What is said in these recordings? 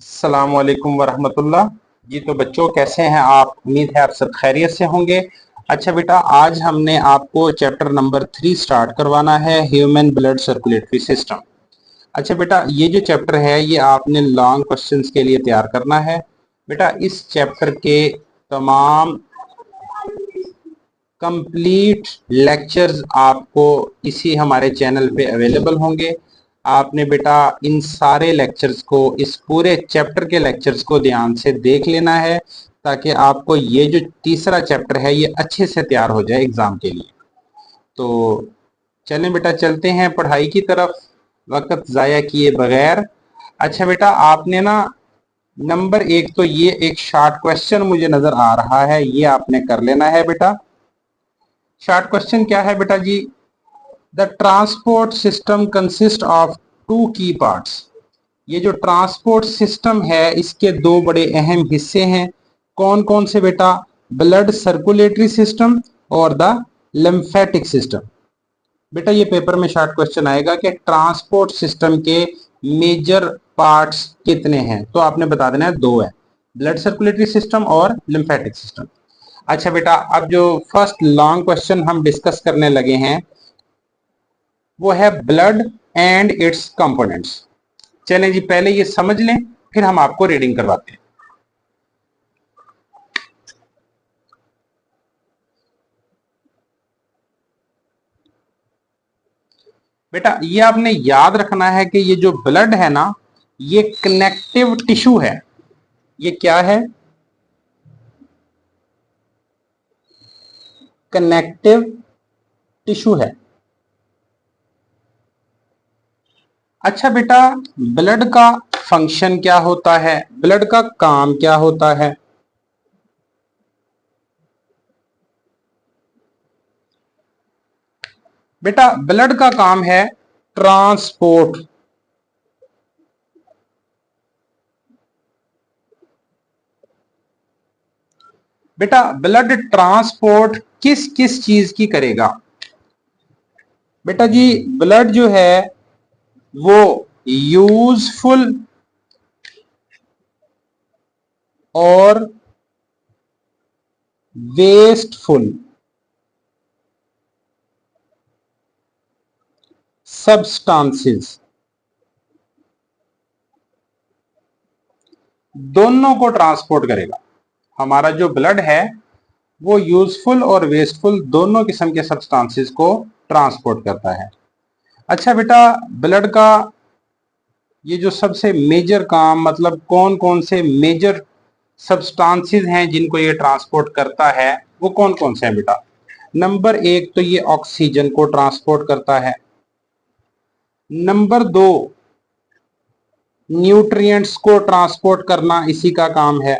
अस्सलामुअलैकुम वरहमतुल्लाह। जी तो बच्चों कैसे हैं आप? उम्मीद है आप सब खैरियत से होंगे। अच्छा बेटा, आज हमने आपको चैप्टर नंबर 3 स्टार्ट करवाना है, ह्यूमन ब्लड सर्कुलेटरी सिस्टम। अच्छा बेटा, ये जो चैप्टर है ये आपने लॉन्ग क्वेश्चंस के लिए तैयार करना है। बेटा इस चैप्टर के तमाम कंप्लीट लेक्चर्स आपको इसी हमारे चैनल पे अवेलेबल होंगे। आपने बेटा इन सारे लेक्चर्स को, इस पूरे चैप्टर के लेक्चर्स को ध्यान से देख लेना है ताकि आपको ये जो तीसरा चैप्टर है ये अच्छे से तैयार हो जाए एग्जाम के लिए। तो चलें बेटा, चलते हैं पढ़ाई की तरफ वक्त ज़ाया किए बगैर। अच्छा बेटा, आपने ना नंबर एक तो ये एक शॉर्ट क्वेश्चन मुझे नजर आ रहा है, ये आपने कर लेना है बेटा। शॉर्ट क्वेश्चन क्या है बेटा जी? The transport system consist of two key parts. ये जो ट्रांसपोर्ट सिस्टम है इसके दो बड़े अहम हिस्से हैं। कौन कौन से बेटा? ब्लड सर्कुलेटरी सिस्टम और द लिम्फेटिक सिस्टम। बेटा ये पेपर में शॉर्ट क्वेश्चन आएगा कि ट्रांसपोर्ट सिस्टम के मेजर पार्ट्स कितने हैं, तो आपने बता देना है दो है, ब्लड सर्कुलेटरी सिस्टम और लिम्फेटिक सिस्टम। अच्छा बेटा, अब जो फर्स्ट लॉन्ग क्वेश्चन हम डिस्कस करने लगे हैं वो है ब्लड एंड इट्स कंपोनेंट्स। चलें जी, पहले ये समझ लें फिर हम आपको रीडिंग करवाते हैं। बेटा ये आपने याद रखना है कि ये जो ब्लड है ना ये कनेक्टिव टिश्यू है। ये क्या है? कनेक्टिव टिश्यू है। अच्छा बेटा, ब्लड का फंक्शन क्या होता है, ब्लड का काम क्या होता है? बेटा ब्लड का काम है ट्रांसपोर्ट। बेटा ब्लड ट्रांसपोर्ट किस किस चीज की करेगा? बेटा जी ब्लड जो है वो यूजफुल और वेस्टफुल सब्सटेंसेस दोनों को ट्रांसपोर्ट करेगा। हमारा जो ब्लड है वो यूजफुल और वेस्टफुल दोनों किस्म के सब्सटेंसेस को ट्रांसपोर्ट करता है। अच्छा बेटा, ब्लड का ये जो सबसे मेजर काम, मतलब कौन कौन से मेजर सब्सटेंसेस हैं जिनको ये ट्रांसपोर्ट करता है, वो कौन कौन से हैं बेटा? नंबर एक तो ये ऑक्सीजन को ट्रांसपोर्ट करता है। नंबर दो, न्यूट्रिएंट्स को ट्रांसपोर्ट करना इसी का काम है।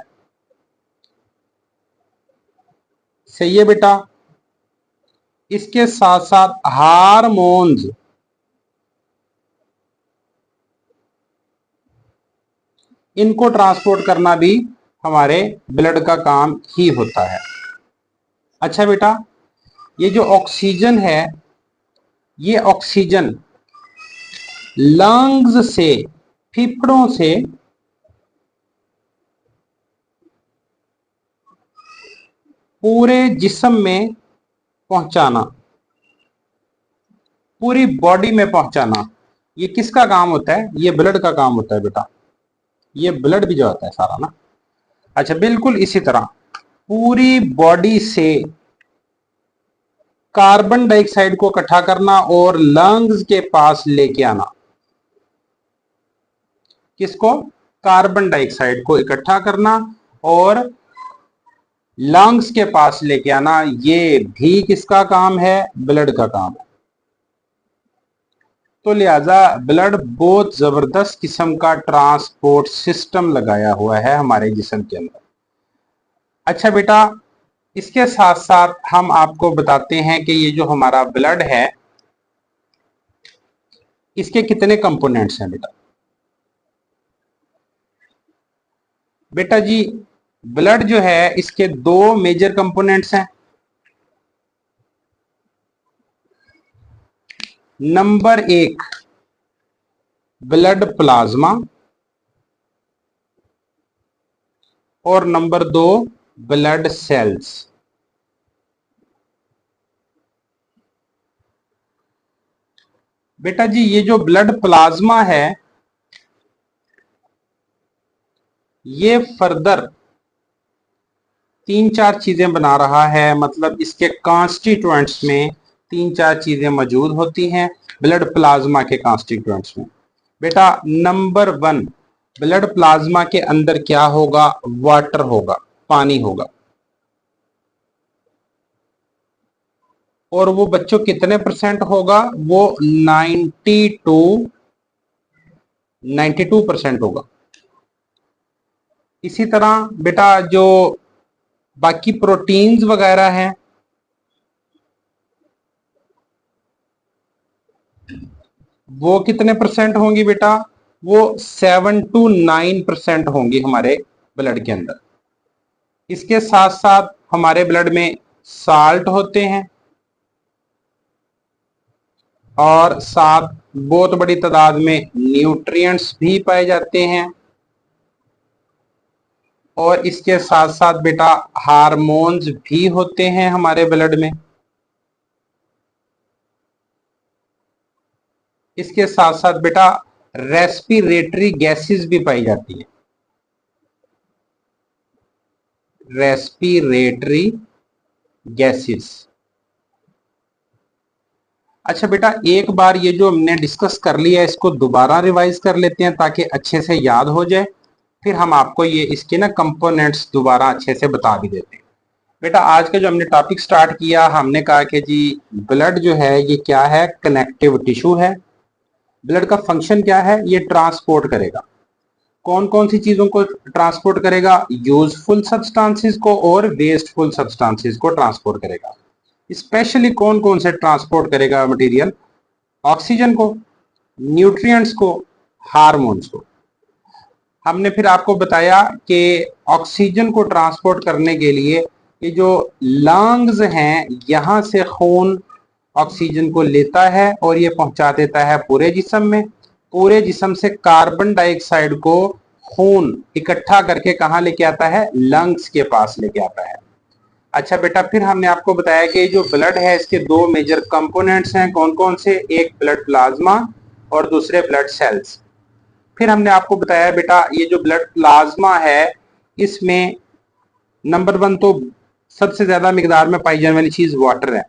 सही है बेटा। इसके साथ साथ हार्मोन्स, इनको ट्रांसपोर्ट करना भी हमारे ब्लड का काम ही होता है। अच्छा बेटा, ये जो ऑक्सीजन है ये ऑक्सीजन लंग्स से, फेफड़ों से पूरे जिस्म में पहुंचाना, पूरी बॉडी में पहुंचाना, ये किसका काम होता है? ये ब्लड का काम होता है बेटा। ये ब्लड भी जो होता है सारा ना। अच्छा बिल्कुल इसी तरह पूरी बॉडी से कार्बन डाइऑक्साइड को इकट्ठा करना और लंग्स के पास लेके आना। किसको? कार्बन डाइऑक्साइड को इकट्ठा करना और लंग्स के पास लेके आना, ये भी किसका काम है? ब्लड का काम है। तो लिहाजा ब्लड बहुत जबरदस्त किस्म का ट्रांसपोर्ट सिस्टम लगाया हुआ है हमारे जिस्म के अंदर। अच्छा बेटा, इसके साथ साथ हम आपको बताते हैं कि ये जो हमारा ब्लड है इसके कितने कंपोनेंट्स हैं बेटा? बेटा जी ब्लड जो है इसके दो मेजर कंपोनेंट्स हैं। नंबर एक, ब्लड प्लाज्मा और नंबर 2 ब्लड सेल्स। बेटा जी ये जो ब्लड प्लाज्मा है ये फर्दर 3-4 चीजें बना रहा है, मतलब इसके कॉन्स्टिट्यूएंट्स में 3-4 चीजें मौजूद होती हैं ब्लड प्लाज्मा के कॉन्स्टिट्यूएंट्स में। बेटा नंबर 1 ब्लड प्लाज्मा के अंदर क्या होगा? वाटर होगा, पानी होगा। और वो बच्चों कितने परसेंट होगा? वो 92% होगा। इसी तरह बेटा जो बाकी प्रोटीन्स वगैरह हैं वो कितने परसेंट होंगी बेटा? वो 7 to 9% होंगी हमारे ब्लड के अंदर। इसके साथ साथ हमारे ब्लड में साल्ट होते हैं और साथ बहुत बड़ी तादाद में न्यूट्रिएंट्स भी पाए जाते हैं। और इसके साथ साथ बेटा हार्मोन्स भी होते हैं हमारे ब्लड में। इसके साथ साथ बेटा रेस्पिरेटरी गैसेस भी पाई जाती है, रेस्पिरेटरी गैसेस। अच्छा बेटा एक बार ये जो हमने डिस्कस कर लिया इसको दोबारा रिवाइज कर लेते हैं ताकि अच्छे से याद हो जाए, फिर हम आपको ये इसके ना कंपोनेंट्स दोबारा अच्छे से बता भी देते हैं। बेटा आज का जो हमने टॉपिक स्टार्ट किया हमने कहा कि जी ब्लड जो है ये क्या है? कनेक्टिव टिश्यू है। ब्लड का फंक्शन क्या है? ये ट्रांसपोर्ट करेगा। कौन कौन सी चीजों को ट्रांसपोर्ट करेगा? यूजफुल सब्सटेंसेस को और वेस्टफुल सब्सटेंसेस को ट्रांसपोर्ट करेगा। स्पेशली कौन कौन से ट्रांसपोर्ट करेगा मटेरियल? ऑक्सीजन को, न्यूट्रिएंट्स को, हार्मोन्स को। हमने फिर आपको बताया कि ऑक्सीजन को ट्रांसपोर्ट करने के लिए ये जो लंग्स हैं यहां से खून ऑक्सीजन को लेता है और ये पहुंचा देता है पूरे जिस्म में। पूरे जिस्म से कार्बन डाइऑक्साइड को खून इकट्ठा करके कहां लेके आता है? लंग्स के पास लेके आता है। अच्छा बेटा फिर हमने आपको बताया कि जो ब्लड है इसके 2 मेजर कंपोनेंट्स हैं। कौन कौन से? एक ब्लड प्लाज्मा और दूसरे ब्लड सेल्स। फिर हमने आपको बताया बेटा ये जो ब्लड प्लाज्मा है इसमें नंबर 1 तो सबसे ज्यादा मिकदार में पाई जाने वाली चीज वाटर है।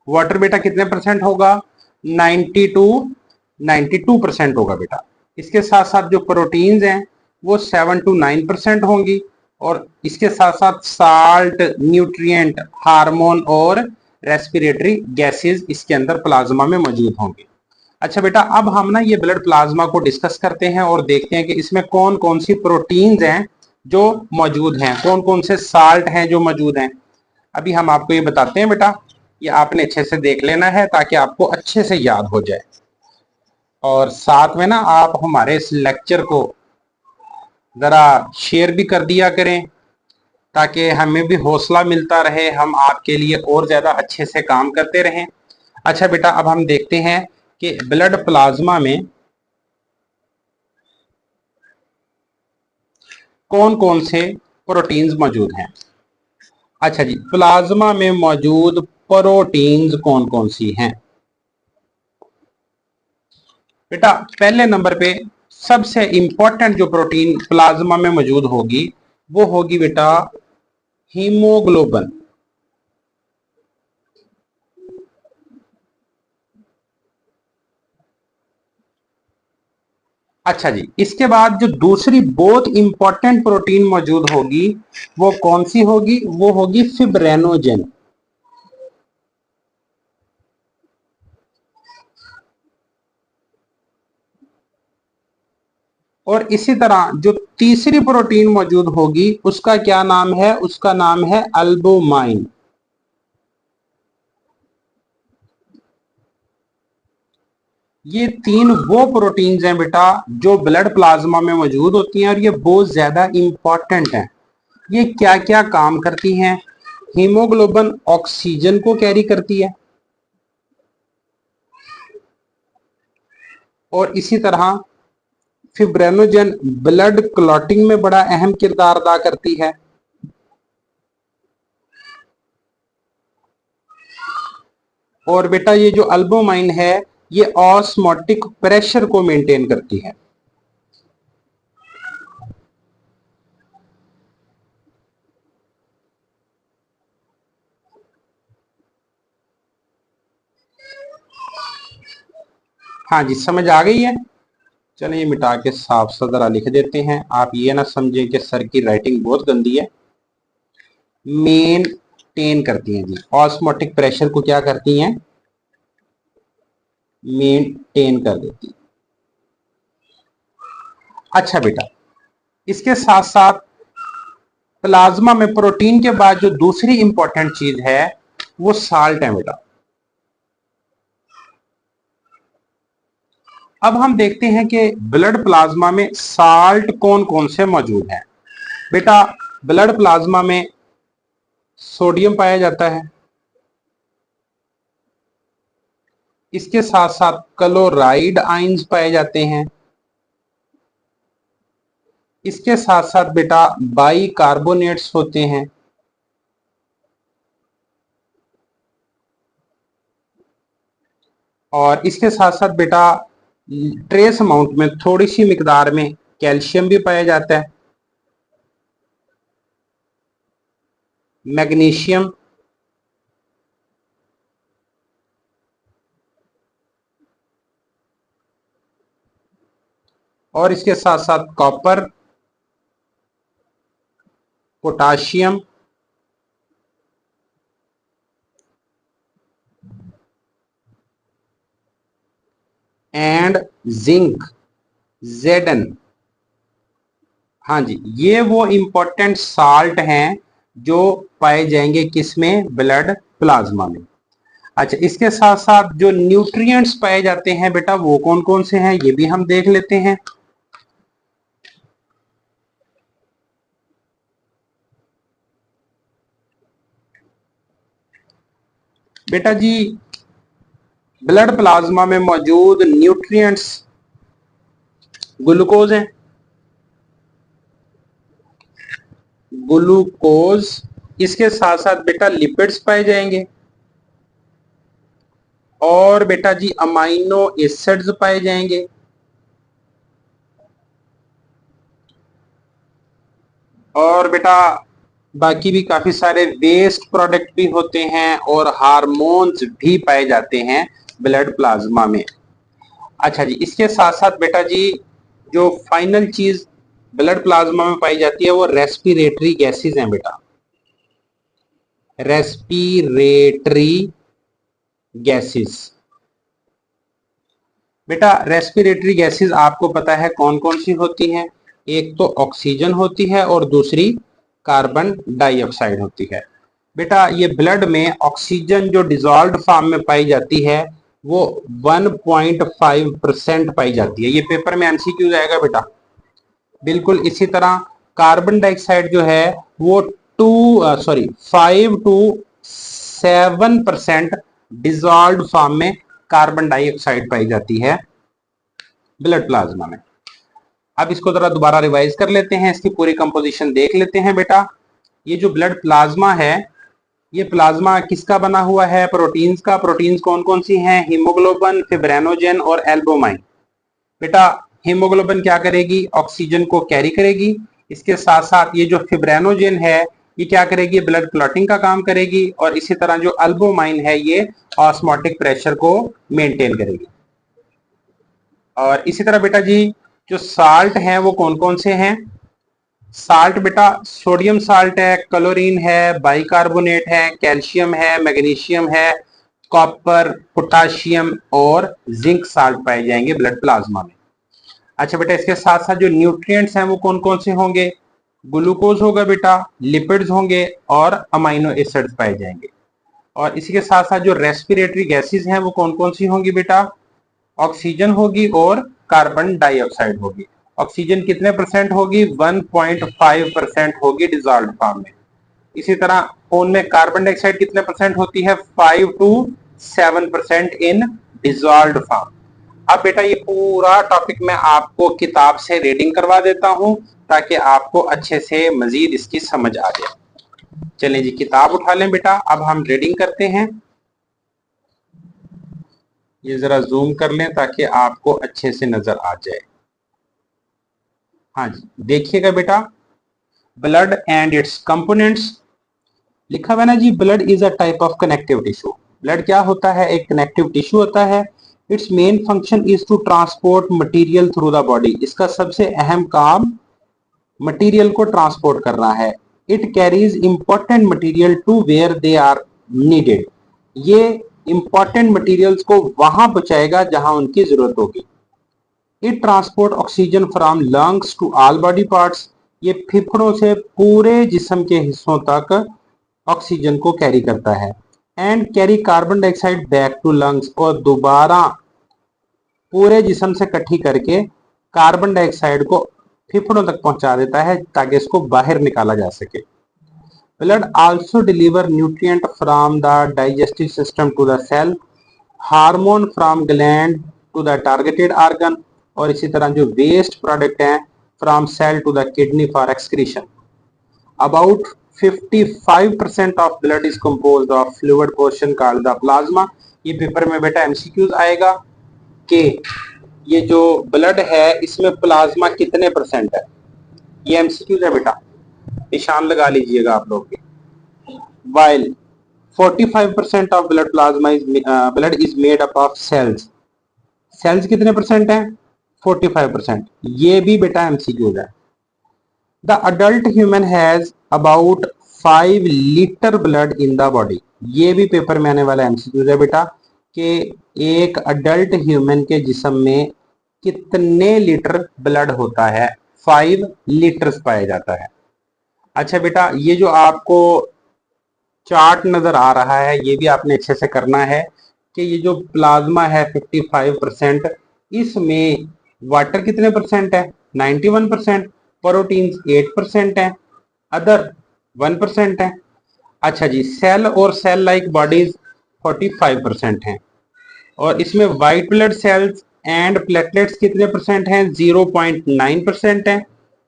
वाटर बेटा कितने परसेंट होगा? 90 to 92% होगा बेटा। इसके साथ साथ जो प्रोटीन्स हैं वो 7 to 9% होंगी और इसके साथ साथ साल्ट, न्यूट्रिएंट, हार्मोन और रेस्पिरेटरी गैसेस इसके अंदर प्लाज्मा में मौजूद होंगे। अच्छा बेटा अब हम ना ये ब्लड प्लाज्मा को डिस्कस करते हैं और देखते हैं कि इसमें कौन कौन सी प्रोटीन्स हैं जो मौजूद हैं, कौन कौन से साल्ट हैं जो मौजूद हैं। अभी हम आपको ये बताते हैं बेटा, ये आपने अच्छे से देख लेना है ताकि आपको अच्छे से याद हो जाए। और साथ में ना आप हमारे इस लेक्चर को जरा शेयर भी कर दिया करें ताकि हमें भी हौसला मिलता रहे, हम आपके लिए और ज्यादा अच्छे से काम करते रहें। अच्छा बेटा अब हम देखते हैं कि ब्लड प्लाज्मा में कौन कौन से प्रोटीन्स मौजूद हैं। अच्छा जी प्लाज्मा में मौजूद प्रोटीन्स कौन कौन सी हैं? बेटा पहले नंबर पे सबसे इंपॉर्टेंट जो प्रोटीन प्लाज्मा में मौजूद होगी वो होगी बेटा हीमोग्लोबिन। अच्छा जी इसके बाद जो दूसरी बहुत इंपॉर्टेंट प्रोटीन मौजूद होगी वो कौन सी होगी? वो होगी फिब्रेनोजेन। और इसी तरह जो तीसरी प्रोटीन मौजूद होगी उसका क्या नाम है? उसका नाम है अल्बुमाइन। ये 3 वो प्रोटीन्स हैं बेटा जो ब्लड प्लाज्मा में मौजूद होती हैं और ये बहुत ज्यादा इंपॉर्टेंट हैं। ये क्या क्या काम करती हैं? हीमोग्लोबिन ऑक्सीजन को कैरी करती है और इसी तरह फिब्रिनोजेन ब्लड क्लॉटिंग में बड़ा अहम किरदार अदा करती है। और बेटा ये जो अल्बुमाइन है ये ऑस्मोटिक प्रेशर को मेंटेन करती है। हाँ जी, समझ आ गई है। चलिए मिटा के साफ सादा लिख देते हैं, आप ये ना समझें कि सर की राइटिंग बहुत गंदी है। मेंटेन करती हैं जी, ऑस्मोटिक प्रेशर को क्या करती हैं, मेंटेन कर देती है। अच्छा बेटा, इसके साथ साथ प्लाज्मा में प्रोटीन के बाद जो दूसरी इंपॉर्टेंट चीज है वो साल्ट है बेटा। अब हम देखते हैं कि ब्लड प्लाज्मा में साल्ट कौन कौन से मौजूद हैं। बेटा ब्लड प्लाज्मा में सोडियम पाया जाता है, इसके साथ साथ क्लोराइड आयंस पाए जाते हैं, इसके साथ साथ बेटा बाइकार्बोनेट्स होते हैं, और इसके साथ साथ बेटा ट्रेस अमाउंट में थोड़ी सी मिकदार में कैल्शियम भी पाया जाता है, मैग्नीशियम, और इसके साथ साथ copper, potassium and zinc, Zn। हाँ जी, ये वो इंपॉर्टेंट साल्ट हैं जो पाए जाएंगे किसमें, ब्लड प्लाज्मा में। अच्छा, इसके साथ साथ जो न्यूट्रिएंट्स पाए जाते हैं बेटा वो कौन कौन से हैं ये भी हम देख लेते हैं। बेटा जी ब्लड प्लाज्मा में मौजूद न्यूट्रिएंट्स ग्लूकोज है, ग्लूकोज, इसके साथ साथ बेटा लिपिड्स पाए जाएंगे, और बेटा जी अमाइनो एसिड्स पाए जाएंगे, और बेटा बाकी भी काफी सारे वेस्ट प्रोडक्ट भी होते हैं और हार्मोन्स भी पाए जाते हैं ब्लड प्लाज्मा में। अच्छा जी, इसके साथ साथ बेटा जी जो फाइनल चीज ब्लड प्लाज्मा में पाई जाती है वो रेस्पिरेटरी गैसेस हैं बेटा, रेस्पिरेटरी गैसेस। बेटा रेस्पिरेटरी गैसेस आपको पता है कौन कौन सी होती हैं, एक तो ऑक्सीजन होती है और दूसरी कार्बन डाइऑक्साइड होती है। बेटा ये ब्लड में ऑक्सीजन जो डिजॉल्व्ड फॉर्म में पाई जाती है वो 1.5% पाई जाती है, ये पेपर में एमसीक्यू आएगा बेटा। बिल्कुल इसी तरह कार्बन डाइऑक्साइड जो है वो 5 to 7% डिजॉल्व्ड फॉर्म में कार्बन डाइऑक्साइड पाई जाती है ब्लड प्लाज्मा में। अब इसको जरा दोबारा रिवाइज कर लेते हैं, इसकी पूरी कंपोजिशन देख लेते हैं बेटा। ये जो ब्लड प्लाज्मा है ये प्लाज्मा किसका बना हुआ है, प्रोटीन्स का। प्रोटीन्स कौन कौन सी हैं, हीमोग्लोबिन, फिब्रिनोजेन और एल्बुमाइन। बेटा हीमोग्लोबिन क्या करेगी, ऑक्सीजन को कैरी करेगी, इसके साथ साथ ये जो फिब्रिनोजेन है ये क्या करेगी, ब्लड क्लॉटिंग का काम करेगी, और इसी तरह जो एल्बुमाइन है ये ऑस्मोटिक प्रेशर को मेंटेन करेगी। और इसी तरह बेटा जी जो साल्ट हैं वो कौन कौन से हैं। साल्ट बेटा सोडियम साल्ट है, क्लोरीन है, बाइकार्बोनेट है, कैल्शियम है, मैग्नीशियम है, कॉपर, पोटाशियम और जिंक साल्ट पाए जाएंगे ब्लड प्लाज्मा में। अच्छा बेटा इसके साथ साथ जो न्यूट्रिएंट्स हैं वो कौन कौन से होंगे, ग्लूकोज होगा बेटा, लिपिड्स होंगे और अमाइनो एसिड्स पाए जाएंगे। और इसी के साथ साथ जो रेस्पिरेटरी गैसेस हैं वो कौन कौन सी होंगी बेटा, ऑक्सीजन होगी और कार्बन डाइऑक्साइड होगी। ऑक्सीजन कितने परसेंट होगी, 1.5% होगी डिजॉल्व्ड फॉर्म में। इसी तरह खून में कार्बन डाइऑक्साइड कितने परसेंट होती है, 5 to 7% इन डिजॉल्व्ड फॉर्म। अब बेटा ये पूरा टॉपिक मैं आपको किताब से रीडिंग करवा देता हूं ताकि आपको अच्छे से मजीद इसकी समझ आ जाए। चलें जी, किताब उठा लें बेटा, अब हम रीडिंग करते हैं। ये जरा जूम कर लें ताकि आपको अच्छे से नजर आ जाए। हाँ जी, देखिएगा बेटा, ब्लड एंड इट्स कंपोनेंट्स लिखा हुआ है ना जी। Blood is a type of connective tissue. Blood क्या होता है? एक कनेक्टिव टिश्यू होता है। Its main function is to transport material through the body. इसका सबसे अहम काम मटेरियल को ट्रांसपोर्ट करना है। It carries important material to where they are needed. ये इंपॉर्टेंट मटेरियल्स को वहां पहुंचाएगा जहां उनकी जरूरत होगी। It transport oxygen from lungs to all body parts. ये फेफड़ों से पूरे जिस्म के हिस्सों तक ऑक्सीजन को कैरी करता है। And carry carbon dioxide back to lungs, और दोबारा पूरे जिस्म से इकट्ठी करके कार्बन डाइऑक्साइड को फेफड़ों तक पहुंचा देता है ताकि इसको बाहर निकाला जा सके। Blood also deliver nutrient from the digestive system to the cell, hormone from gland to the targeted organ, और इसी तरह जो वेस्ट प्रोडक्ट हैं from cell to the kidney for excretion. About 55% of blood is composed of fluid portion called the plasma. ये paper में बेटा MCQs आएगा कि ये जो ब्लड है इसमें प्लाज्मा कितने परसेंट है। ये एमसीक्यूज है बेटा, निशान लगा लीजिएगा आप लोग के। while 45% of blood is made up of cells. Cells कितने परसेंट है? 45%। ये भी बेटा एमसीक्यूज है। The adult human has about 5 litre blood in the body. ये भी पेपर में आने वाला एमसीक्यूज है बेटा कि एक अडल्ट ह्यूमन के जिस्म में कितने लीटर ब्लड होता है? 5 लीटर्स पाया जाता है। अच्छा बेटा, ये जो आपको चार्ट नजर आ रहा है ये भी आपने अच्छे से करना है कि ये जो प्लाज्मा है 55%, इसमें वाटर कितने परसेंट है? 91%। प्रोटीन्स 8% है, अदर 1% है। अच्छा जी, सेल और सेल लाइक बॉडीज 45% हैं, और इसमें white blood cells and platelets कितने परसेंट हैं? 0.9% है,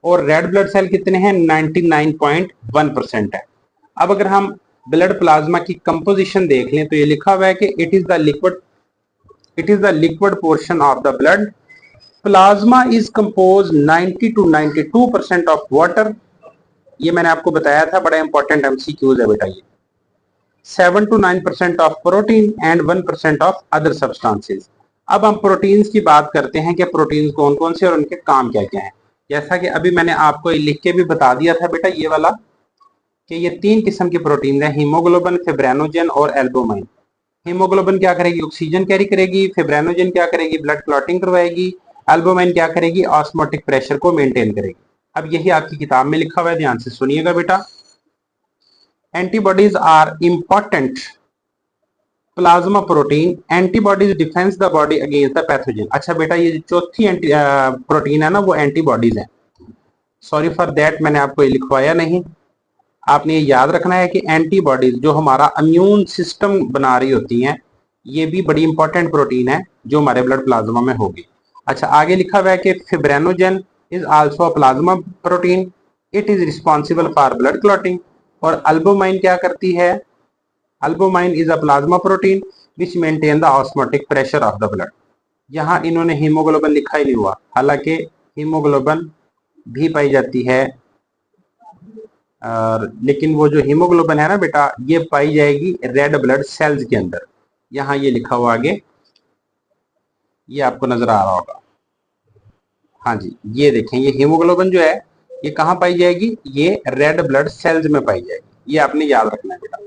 और रेड ब्लड सेल कितने हैं? 99.1% है। अब अगर हम ब्लड प्लाज्मा की कंपोजिशन देख लें तो ये लिखा हुआ है कि it is the liquid portion of the blood. Plasma is compose 90 to 92% of water. ये मैंने आपको बताया था, बड़ा इंपॉर्टेंट एमसीक्यूज है बेटा ये। 7 to 9% of protein and 1% of other substances. अब हम प्रोटीन्स की बात करते हैं कि प्रोटीन्स कौन कौन से और उनके काम क्या क्या हैं। जैसा कि अभी मैंने आपको लिख के भी बता दिया था बेटा ये वाला कि ये 3 किस्म की प्रोटीन है, हीमोग्लोबिन, फिब्रिनोजन और एल्बुमिन। हीमोग्लोबिन क्या करेगी? ऑक्सीजन कैरी करेगी। फिब्रिनोजन क्या करेगी? ब्लड क्लॉटिंग करवाएगी। एल्बुमिन क्या करेगी? ऑस्मोटिक प्रेशर को मेंटेन करेगी। अब यही आपकी किताब में लिखा हुआ है, ध्यान से सुनिएगा बेटा। Antibodies are important plasma protein. Antibodies defence the body against the pathogen. अच्छा बेटा, ये चौथी प्रोटीन है ना, वो एंटीबॉडीज है। सॉरी फॉर दैट, मैंने आपको ये लिखवाया नहीं। आपने ये याद रखना है कि एंटीबॉडीज जो हमारा इम्यून सिस्टम बना रही होती हैं, ये भी बड़ी इंपॉर्टेंट प्रोटीन है जो हमारे ब्लड प्लाज्मा में होगी। अच्छा, आगे लिखा हुआ है कि fibrinogen is also a plasma protein. It is responsible for blood clotting. और एल्बुमिन क्या करती है? Albumin is a plasma protein which maintain the osmotic pressure of the blood. यहाँ इन्होंने हीमोग्लोबिन लिखा ही नहीं हुआ, हालांकि हीमोग्लोबिन भी पाई जाती है, लेकिन वो जो हीमोग्लोबिन है ना बेटा, ये पाई जाएगी रेड ब्लड सेल्स के अंदर। यहाँ ये लिखा हुआ आगे, ये आपको नजर आ रहा होगा। हाँ जी, ये देखें, ये हीमोग्लोबिन जो है ये कहाँ पाई जाएगी? ये रेड ब्लड सेल्स में पाई जाएगी। ये आपने याद रखना है बेटा।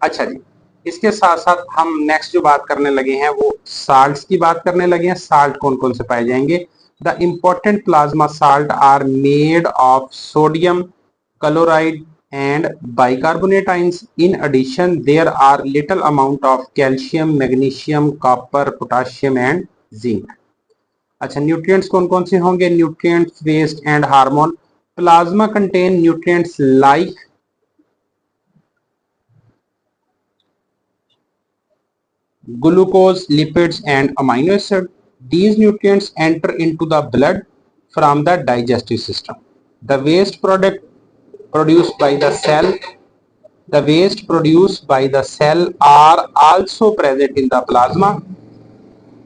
अच्छा जी, इसके साथ साथ हम नेक्स्ट जो बात करने लगे हैं वो साल्ट्स की बात करने लगे हैं। साल्ट कौन कौन से पाए जाएंगे? The important plasma salt are made of sodium chloride and bicarbonate ions. In addition, there are little amount of calcium, magnesium, copper, potassium and zinc. अच्छा, न्यूट्रिएंट्स कौन कौन से होंगे? Nutrients, waste and hormone. Plasma contain nutrients glucose, lipids and amino acid. These nutrients enter into the blood from the digestive system. The waste product produced by the cell are also present in the plasma.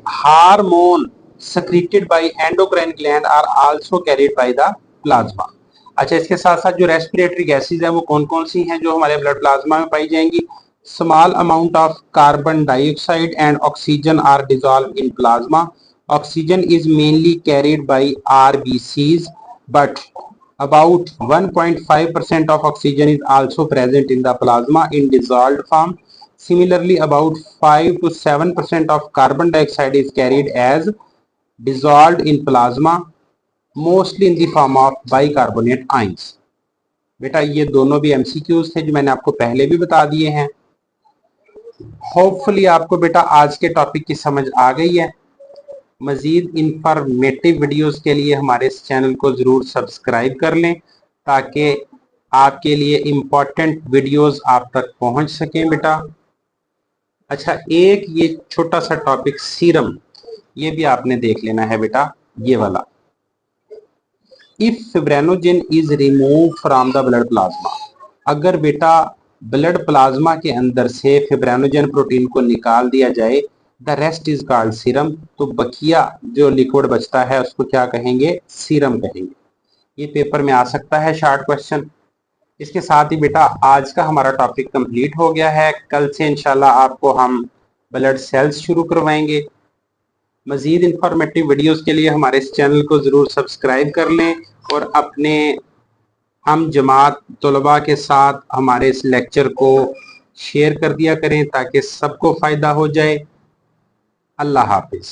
Hormone secreted by endocrine gland are also carried by the plasma. अच्छा, इसके साथ साथ जो respiratory gases हैं वो कौन कौन सी हैं जो हमारे ब्लड प्लाज्मा में पाई जाएंगी? Small amount of carbon dioxide and oxygen are dissolve in plasma. Oxygen is mainly carried by RBCs, but about 1.5% of oxygen is also present in the plasma in dissolved form. Similarly, about 5 to 7% of carbon dioxide is carried as dissolved in plasma, mostly in the form of bicarbonate ions. बेटा ये दोनों भी MCQs थे जो मैंने आपको पहले भी बता दिए हैं. होपफुली आपको बेटा आज के टॉपिक की समझ आ गई है. मजीद इंफॉर्मेटिव वीडियोस के लिए हमारे इस चैनल को ज़रूर सब्सक्राइब कर लें ताकि आपके लिए इम्पोर्टेंट वीडियोस आप तक पहुंच सकें बेटा. अच्छा, एक ये छोटा सा टॉपिक सीरम, ये भी आपने देख लेना है बेटा, ये वाला. If fibrinogen is remove from the blood plasma, अगर बेटा ब्लड प्लाज्मा के अंदर से फिब्रिनोजेन प्रोटीन को निकाल दिया जाए, the rest is called serum. तो बकिया जो लिक्विड बचता है उसको क्या कहेंगे? सीरम कहेंगे. ये पेपर में आ सकता है शॉर्ट क्वेश्चन. इसके साथ ही बेटा आज का हमारा टॉपिक कंप्लीट हो गया है. कल से इंशाल्लाह आपको हम ब्लड सेल्स शुरू करवाएंगे. मजीद इंफॉर्मेटिव वीडियोस के लिए हमारे इस चैनल को ज़रूर सब्सक्राइब कर लें और अपने हम जमात तलबा के साथ हमारे इस लेक्चर को शेयर कर दिया करें ताकि सबको फ़ायदा हो जाए. अल्लाह हाफिज़.